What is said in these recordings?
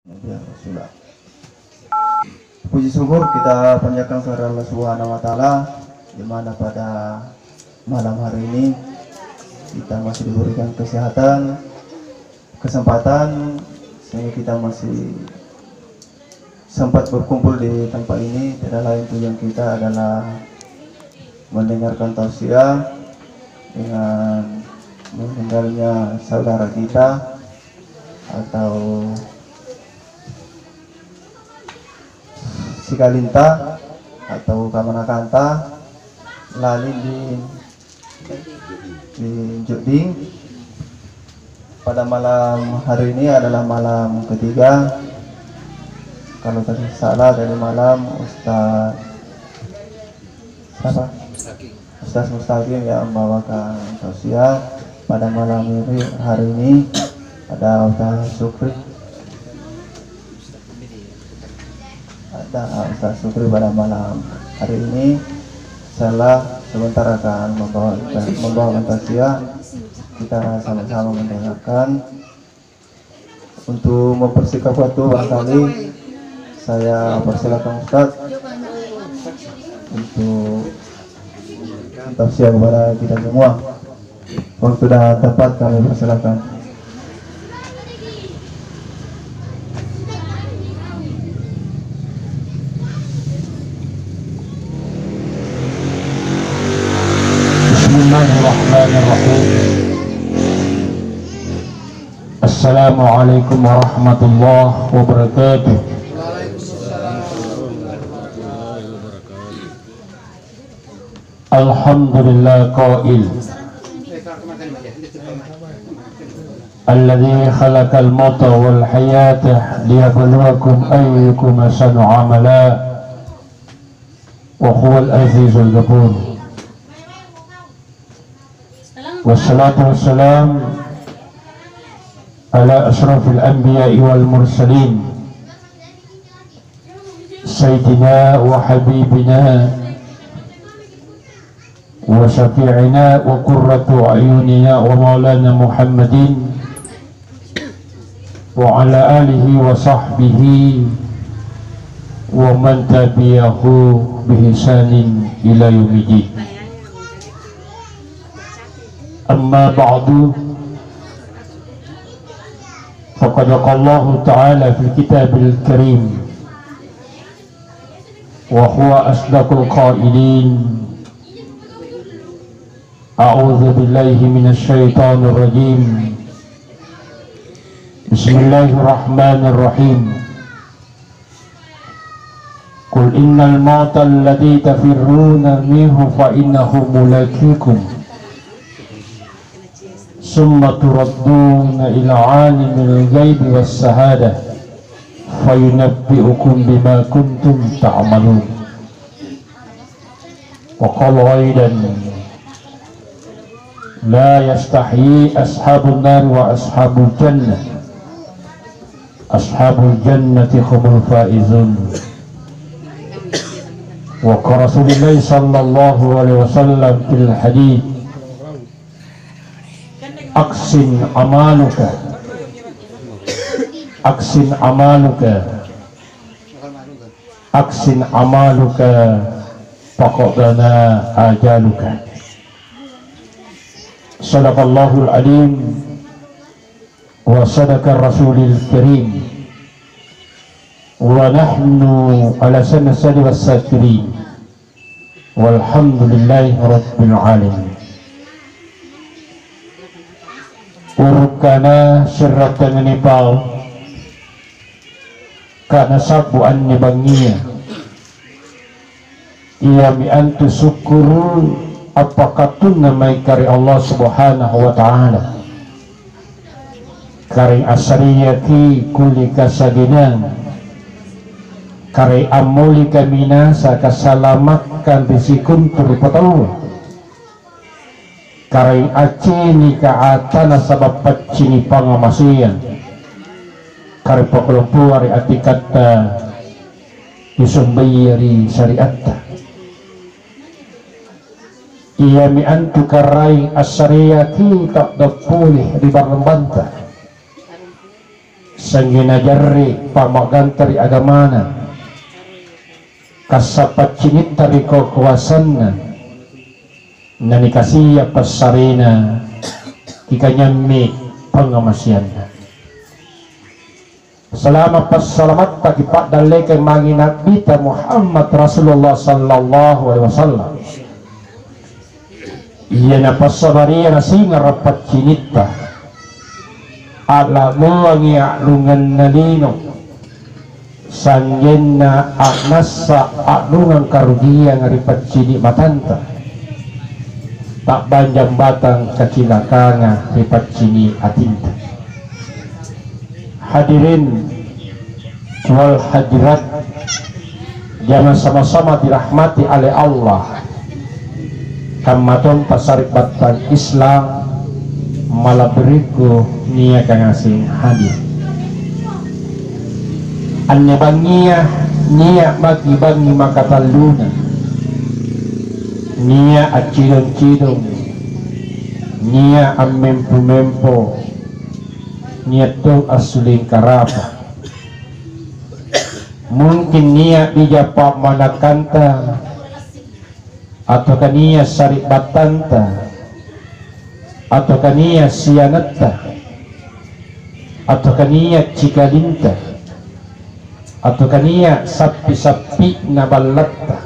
Ya, sudah. Puji syukur kita panjatkan kepada Allah Subhanahu wa taala di mana pada malam hari ini kita masih diberikan kesehatan, kesempatan sehingga kita masih sempat berkumpul di tempat ini. Tidak lain tujuan kita adalah mendengarkan tausiah dengan meninggalnya saudara kita atau si Kalinta atau Kamanakanta Lali di Joding. Pada malam hari ini adalah malam ketiga, kalau tadi salah dari malam Ustaz Mustaqim yang membawakan tausiah. Pada malam hari ini ada Ustaz Sukri, Ustaz Sukri pada malam hari ini. Saya sebentar akan membawakan tausiah. Kita sama-sama mendengarkan. Untuk mempersingkat waktu, barangkali saya persilakan Ustaz untuk tausiah kepada kita semua. Waktu dah tepat, kami persilakan. Bismillahirrahmanirrahim. Assalamualaikum warahmatullahi wabarakatuh. Alhamdulillah qail alladzi khalaqal mauta wal hayata liyabluwakum ayyukum ahsanu amala wa huwal azizul ghafur. Wassalatu wassalam ala ashrafil anbiya'i wal mursalin sayyidina wa habibina wa syafi'ina wa qurratu a'yunina wa maulana Muhammadin wa ala alihi wa sahbihi wa man tabi'ahu bihisanin ila yaumiddin. Amma ba'du, faqad qala Allah ta'ala fil kitabil karim wa huwa asdaqul qailin. A'udzu billahi minasy syaithanir rajim. Bismillahirrahmanirrahim. Qul innal mauta alladzi tafirruna minhu fa innahu mulaqikum summa turadduna ila 'alimil ghaibi was shahada fayunabbi'ukum bima kuntum ta'malun. Wa qala aidan la yastahyi ashabun nar wa ashabul jannah, ashabul jannati humul faizun. Wa qala Rasulullah sallallahu alaihi wasallam fil hadits aksin amaluka aksin amaluka aksin amaluka faqadana ajaluka. Sadaqallahul alim wa sadaqar rasulil karim wa nahnu ala sanasali wassakirin walhamdulillahi rabbil alamin. Urukana sirratan nipal kana sabuan nibangiya iya mi'antu syukuru apakatun namai kari Allah subhanahu wa ta'ala kari asariyati kuli kasaginan kari amuli kamina sa kasalamatkan bisikun turipatawa kari acini kaatana sabab pacini pangamasiyan kari pakulumpu ari atikata isumbayari syariatta iya mi'antu karai asariyati tak dapulih di barang bantah sangginajarri pamagantari agamana kasapat cinit tari kuasanna nanikasiya pasarina kikanyami pangamasianna. Selama passalamat pagi pak dalai magi Nabi ta Muhammad Rasulullah sallallahu alaihi wasallam. Iya na pasabari na singa rapat cinita. Ala luangi alungan nalino. Sangyen na aknasa alungan karugian ngaripat cini matanta. Tak banjang batang kacilakanga ripat cini atinta. Hadirin wal hadirat jangan sama-sama dirahmati oleh Allah. Kamaton pasaribatan Islam malah beriku nia kangasing hadir. Anya bangia nia bagi bangi makataluna. Nia acidong-cidong. Nia amempo-mempo. Niat tu asuling karapa. Mungkin niat dijapa manakanta atau kania saribatanta atau kania sianata atau kania cikalinta atau kania sapi-sapi nabalatta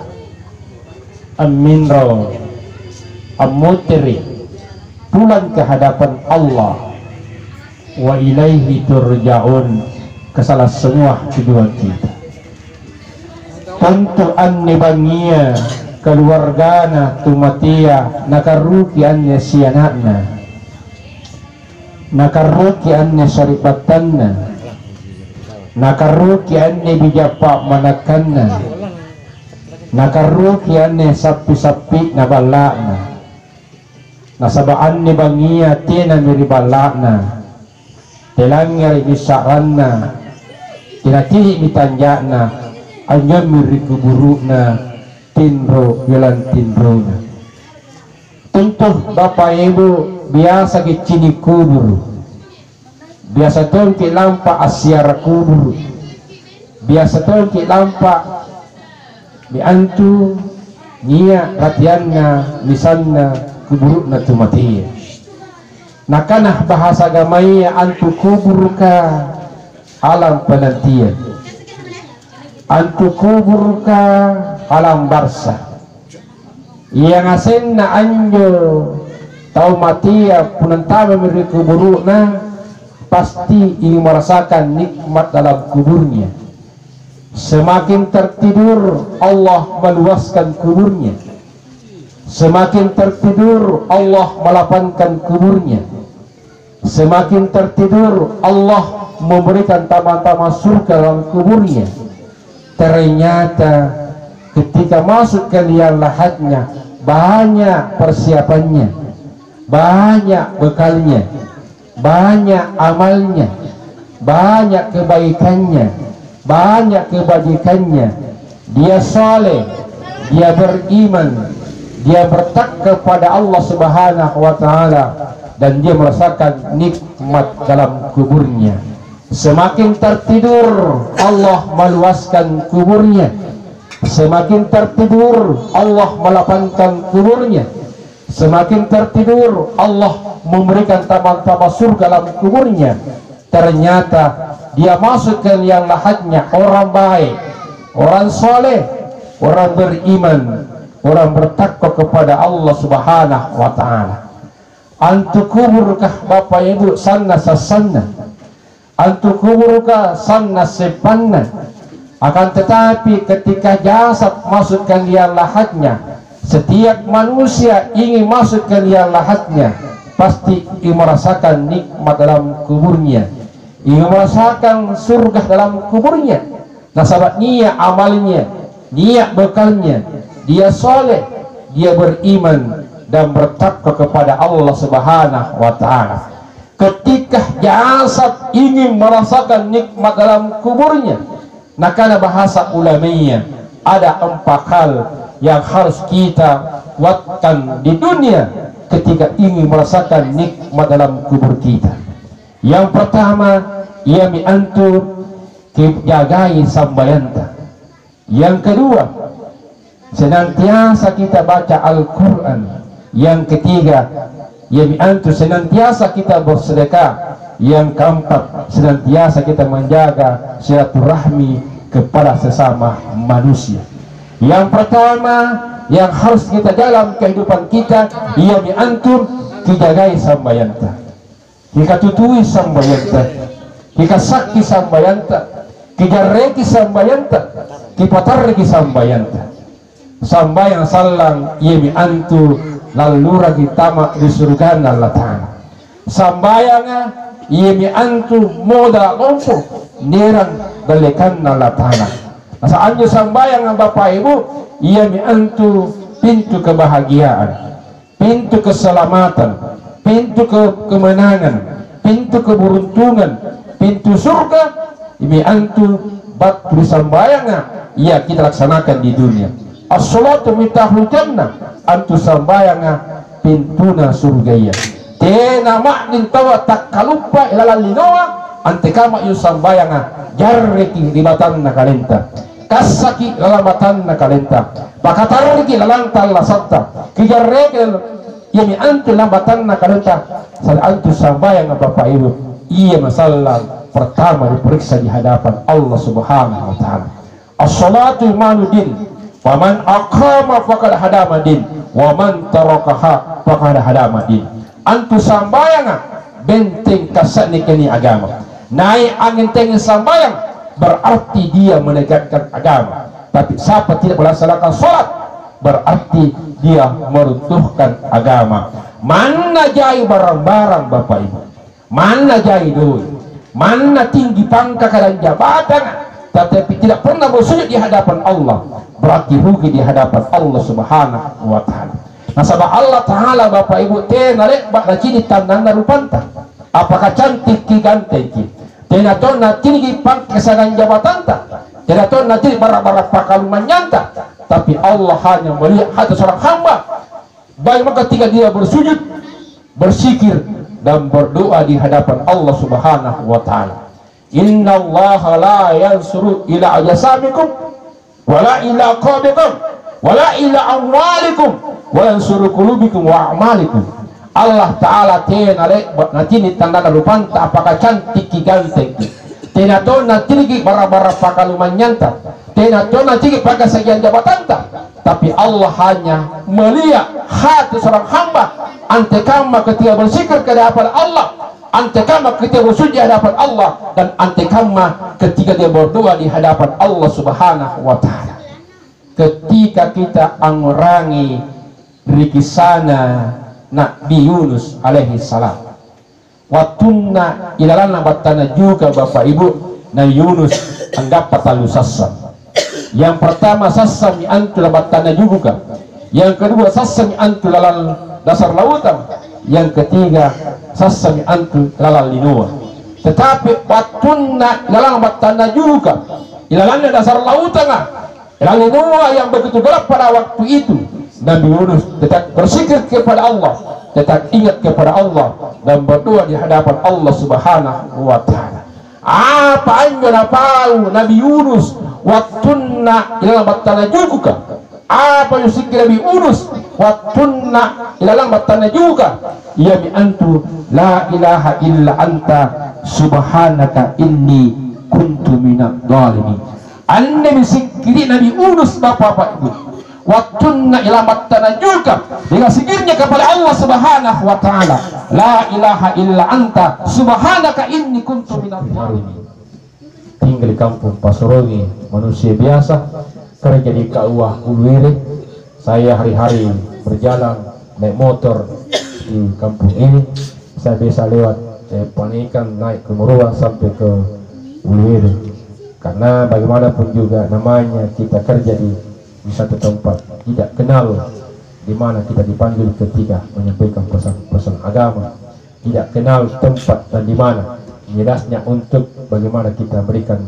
aminro amuteri pulang ke hadapan Allah wa ilaihi turja'un ke salah semua kedua kita. Tentu anni bangia keluargana tumatia nakaruki annya sianatna nakaruki annya syaribatanna nakaruki annya bijapa manakanna nakaruki annya sapi-sapi nabalakna nasabaan ni bangia tina miribalakna telangnya isaranna tinatili mitanjana anya miri kuburuna tinro yalan tinrona. Tentu Bapak Ibu biasa kecini kubur biasa tongki lampa asyara kubur biasa tongki lampa biantu nia latihanna misalna kuburuna tumatia. Nakanah bahasa gamaya antu kuburka alam penantian antu kuburka alam barsa yang asenna anjo tau matia punantama miri kuburuna pasti ingin merasakan nikmat dalam kuburnya. Semakin tertidur Allah meluaskan kuburnya, semakin tertidur Allah melapangkan kuburnya, semakin tertidur Allah memberikan taman-taman surga dalam kuburnya. Ternyata ketika masuk ke liang lahatnya banyak persiapannya, banyak bekalnya, banyak amalnya, banyak kebaikannya, banyak kebajikannya. Dia saleh, dia beriman, dia bertakwa kepada Allah Subhanahu wa taala dan dia merasakan nikmat dalam kuburnya. Semakin tertidur Allah meluaskan kuburnya, semakin tertidur Allah melapangkan kuburnya, semakin tertidur Allah memberikan taman-taman surga dalam kuburnya. Ternyata dia masuk ke liang lahatnya orang baik, orang soleh, orang beriman, orang bertakwa kepada Allah Subhanahu wa taala. Antu kuburkah Bapak Ibu sanna sasanna, antu kuburkah sanna sepanna. Akan tetapi ketika jasad masuk ke liang lahatnya, setiap manusia ingin masuk ke liang lahatnya pasti ingin merasakan nikmat dalam kuburnya, ingin merasakan surga dalam kuburnya. Nasabah niat amalnya, niat bekalnya, dia soleh, dia beriman dan bertakwa kepada Allah Subhanahu wa taala. Ketika jasad ingin merasakan nikmat dalam kuburnya, nakana bahasa ulamanya ada 4 hal yang harus kita kuatkan di dunia ketika ingin merasakan nikmat dalam kubur kita. Yang pertama, ia mi antu jagai sambayanta. Yang kedua, senantiasa kita baca Al-Quran. Yang ketiga, ia mi antu senantiasa kita bersedekah. Yang keempat, senantiasa kita menjaga silaturahmi kepada sesama manusia. Yang pertama yang harus kita dalam kehidupan kita, ia mi antum kijagai sambayanta, kita tutui sambayanta, kita sakti sambayanta, kijarreki sambayanta, kipatarreki sambayanta. Sambayang sallang ia mi antu lalura ditama di surga Allah Ta'ala. Sambayanga ia mi antu moda lompo nerang balikan Allah Ta'ala. Saatnya sambayang Bapak Ibu, ia mi antu pintu kebahagiaan, pintu keselamatan, pintu kemenangan, pintu keberuntungan, pintu surga. Mi antu bat sambayangnya ia kita laksanakan di dunia. As-salatu mitahul jannah, antu sambayangnya pintuna surga ya. Tena maknin tawa tak kalupa ilalan linoa ante kama yu sambayangnya jarreki ribatan na kalenta, kasaki lalambatan na kalenta, pakatarreki lalanta lasatta, kijarreki yami antu lambatan na kalenta. Sal antu sambayang Bapak Ibu, ia masalah pertama diperiksa di hadapan Allah Subhanahu wa Ta'ala. As-salatu imanudin, wa man aqama faqad hadama din, wa man tarakaha faqad hadama din. Antu sambayang benteng kasani kini agama. Naik angin tengin sambayang berarti dia menegakkan agama. Tapi siapa tidak melaksanakan sholat berarti dia meruntuhkan agama. Mana jai barang-barang Bapak Ibu, mana jai duit, mana tinggi pangkat dan jabatan, tetapi tidak pernah bersujud di hadapan Allah, berarti rugi di hadapan Allah Subhanahu wa Ta'ala. Nah, sabab Allah Ta'ala Bapak Ibu tenarek bakal cini tandang rupanta, apakah cantik ki ganteng ki, tidak tahu na tinggi pangkat kesangan jabatan tak, tidak tahu na tinggi bara-bara pakaluman nyanta, tapi Allah hanya melihat hati seorang hamba. Bagaimana ketika dia bersujud, bersikir dan berdoa di hadapan Allah Subhanahu wa Ta'ala. Inna Allah la yansuru ila ajasamikum wala ila qadikum wala ila amwalikum wa yansuru qulubikum wa a'malikum. Allah Ta'ala tenare nanti ni tanda rupanta apakah cantik ki ganteng ki, tena to nanti ki bara-bara pakaluman nyanta, tena to nanti ki pakai sekian jabatan tak, tapi Allah hanya melihat hati seorang hamba. Ante kama ketika bersikir ke hadapan Allah, ante kama ketika bersujud di hadapan Allah, dan ante kama ketika dia berdoa di hadapan Allah Subhanahu wa Ta'ala. Ketika kita mengurangi rikisana Nabi Yunus alaihi salam, watunna ilalana batana juga Bapak Ibu, Nabi Yunus anggap patalu sassam. Yang pertama sassam antu batana juga, yang kedua sassam antu lalal dasar lautan, yang ketiga sassam antu lalal linua. Tetapi watunna ilalang batana juga, ilalang dasar lautan, ilalang linua yang begitu gelap pada waktu itu. Nabi Yunus tetap bersikir kepada Allah, tetap ingat kepada Allah dan berdoa di hadapan Allah Subhanahu wa Ta'ala. Apa yang tahu Nabi Yunus watunna ilalang batana juga? Apa yang sikir Nabi Yunus watunna ilalang batana juga? Ya bi antu la ilaha illa anta subhanaka inni kuntu minadh dhalimin. Anda sikir Nabi Yunus Bapak Ibu, watunna ilalang batana juga dengan sikirnya kepada Allah Subhanahu wa Ta'ala, la ilaha illa anta subhanaka inni kuntu minadh dhalimin. Tinggal di kampung Pasuruan, manusia biasa, kerja di Kauah Uluwere. Saya hari-hari berjalan naik motor di kampung ini. Saya bisa lewat Panikan naik ke Muruah sampai ke Uluwere. Karena bagaimanapun juga namanya kita kerja di satu tempat, tidak kenal di mana kita dipanggil ketika menyampaikan pesan-pesan agama, tidak kenal tempat dan di mana mirasnya untuk bagaimana kita berikan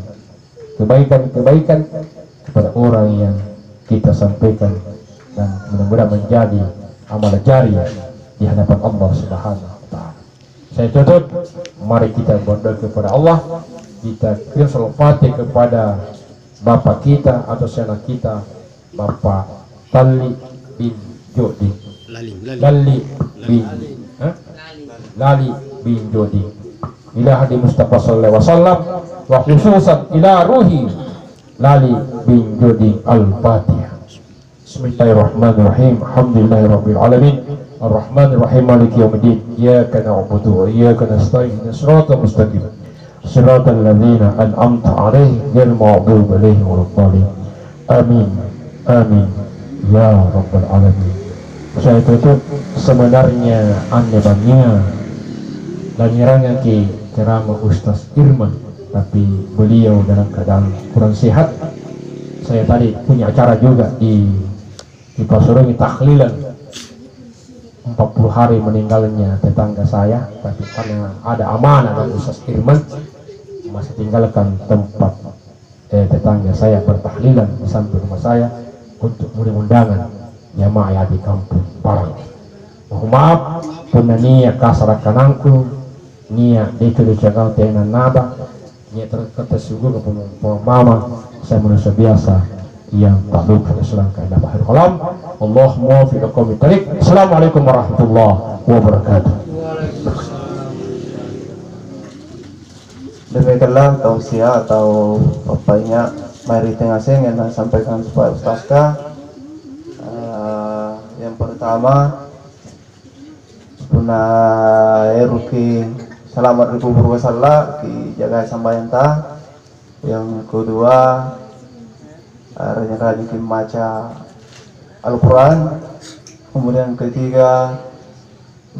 kebaikan-kebaikan kepada orang yang kita sampaikan, dan mudah-mudahan menjadi amal jariah di hadapan Allah Subhanahu wa Ta'ala. Saya tutup Mari kita berdoa kepada Allah, kita kirim salam fatih kepada bapak kita atau anak kita, Bapak Tali bin Jodi, Lali bin Jodi, ila hadi Mustafa sallallahu alaihi wasallam, wa khususan ila ruhi Lali bin Jodi al-Fatihah. Bismillahirrahmanirrahim. Alhamdulillahirabbil alamin. Ar-Rahmanir-Rahim. Maliki yaumiddin. Iyyaka na'budu wa iyyaka nasta'in. Shiratal mustaqim. Shiratal ladzina an'amta 'alaihim ghairil maghdubi 'alaihim waladdallin. Amin. Amin. Ya rabbal alamin. Saya tutup sebenarnya aneh dan nyerangnya ke ceramah Ustaz Irman, tapi beliau dalam keadaan kurang sehat. Saya tadi punya acara juga di Pasuruan tahlilan 40 hari meninggalnya tetangga saya, tapi karena ada amanah dari Ustaz Irman masih tinggalkan tempat tetangga saya bertahlilan di samping rumah saya untuk undangan jamaah di kampung Parang. Mohon maaf puna niya kasarakanangku niya dito di Cagao tenan naba niya terkata sugu ke mama saya manusia biasa yang tak lupa keselangkan dapat hari kolam. Allahumma fi aqwamit tariq. Assalamualaikum warahmatullahi wabarakatuh. Demikianlah tausiah atau papanya mari tengah yang sampaikan supaya Ustazka. Yang pertama punah eruki selamat berkubur wasalla ki jaga sambayanta. Yang kedua rajin ki maca Al-Quran. Kemudian ketiga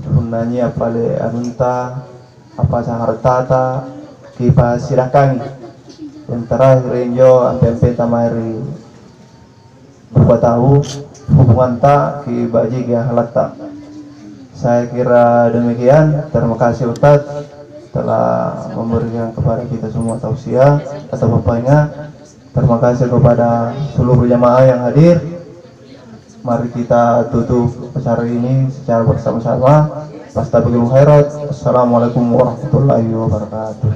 punanya pale anunta apa sahartata kita silakan. Yang terakhir injo ampe tamari berapa tahu hubungan tak ki baji ya halata. Saya kira demikian. Terima kasih Ustaz telah memberikan kepada kita semua tausiah atau bapaknya. Terima kasih kepada seluruh jamaah yang hadir. Mari kita tutup acara ini secara bersama-sama. Fastabiqul khairat. Assalamualaikum warahmatullahi wabarakatuh.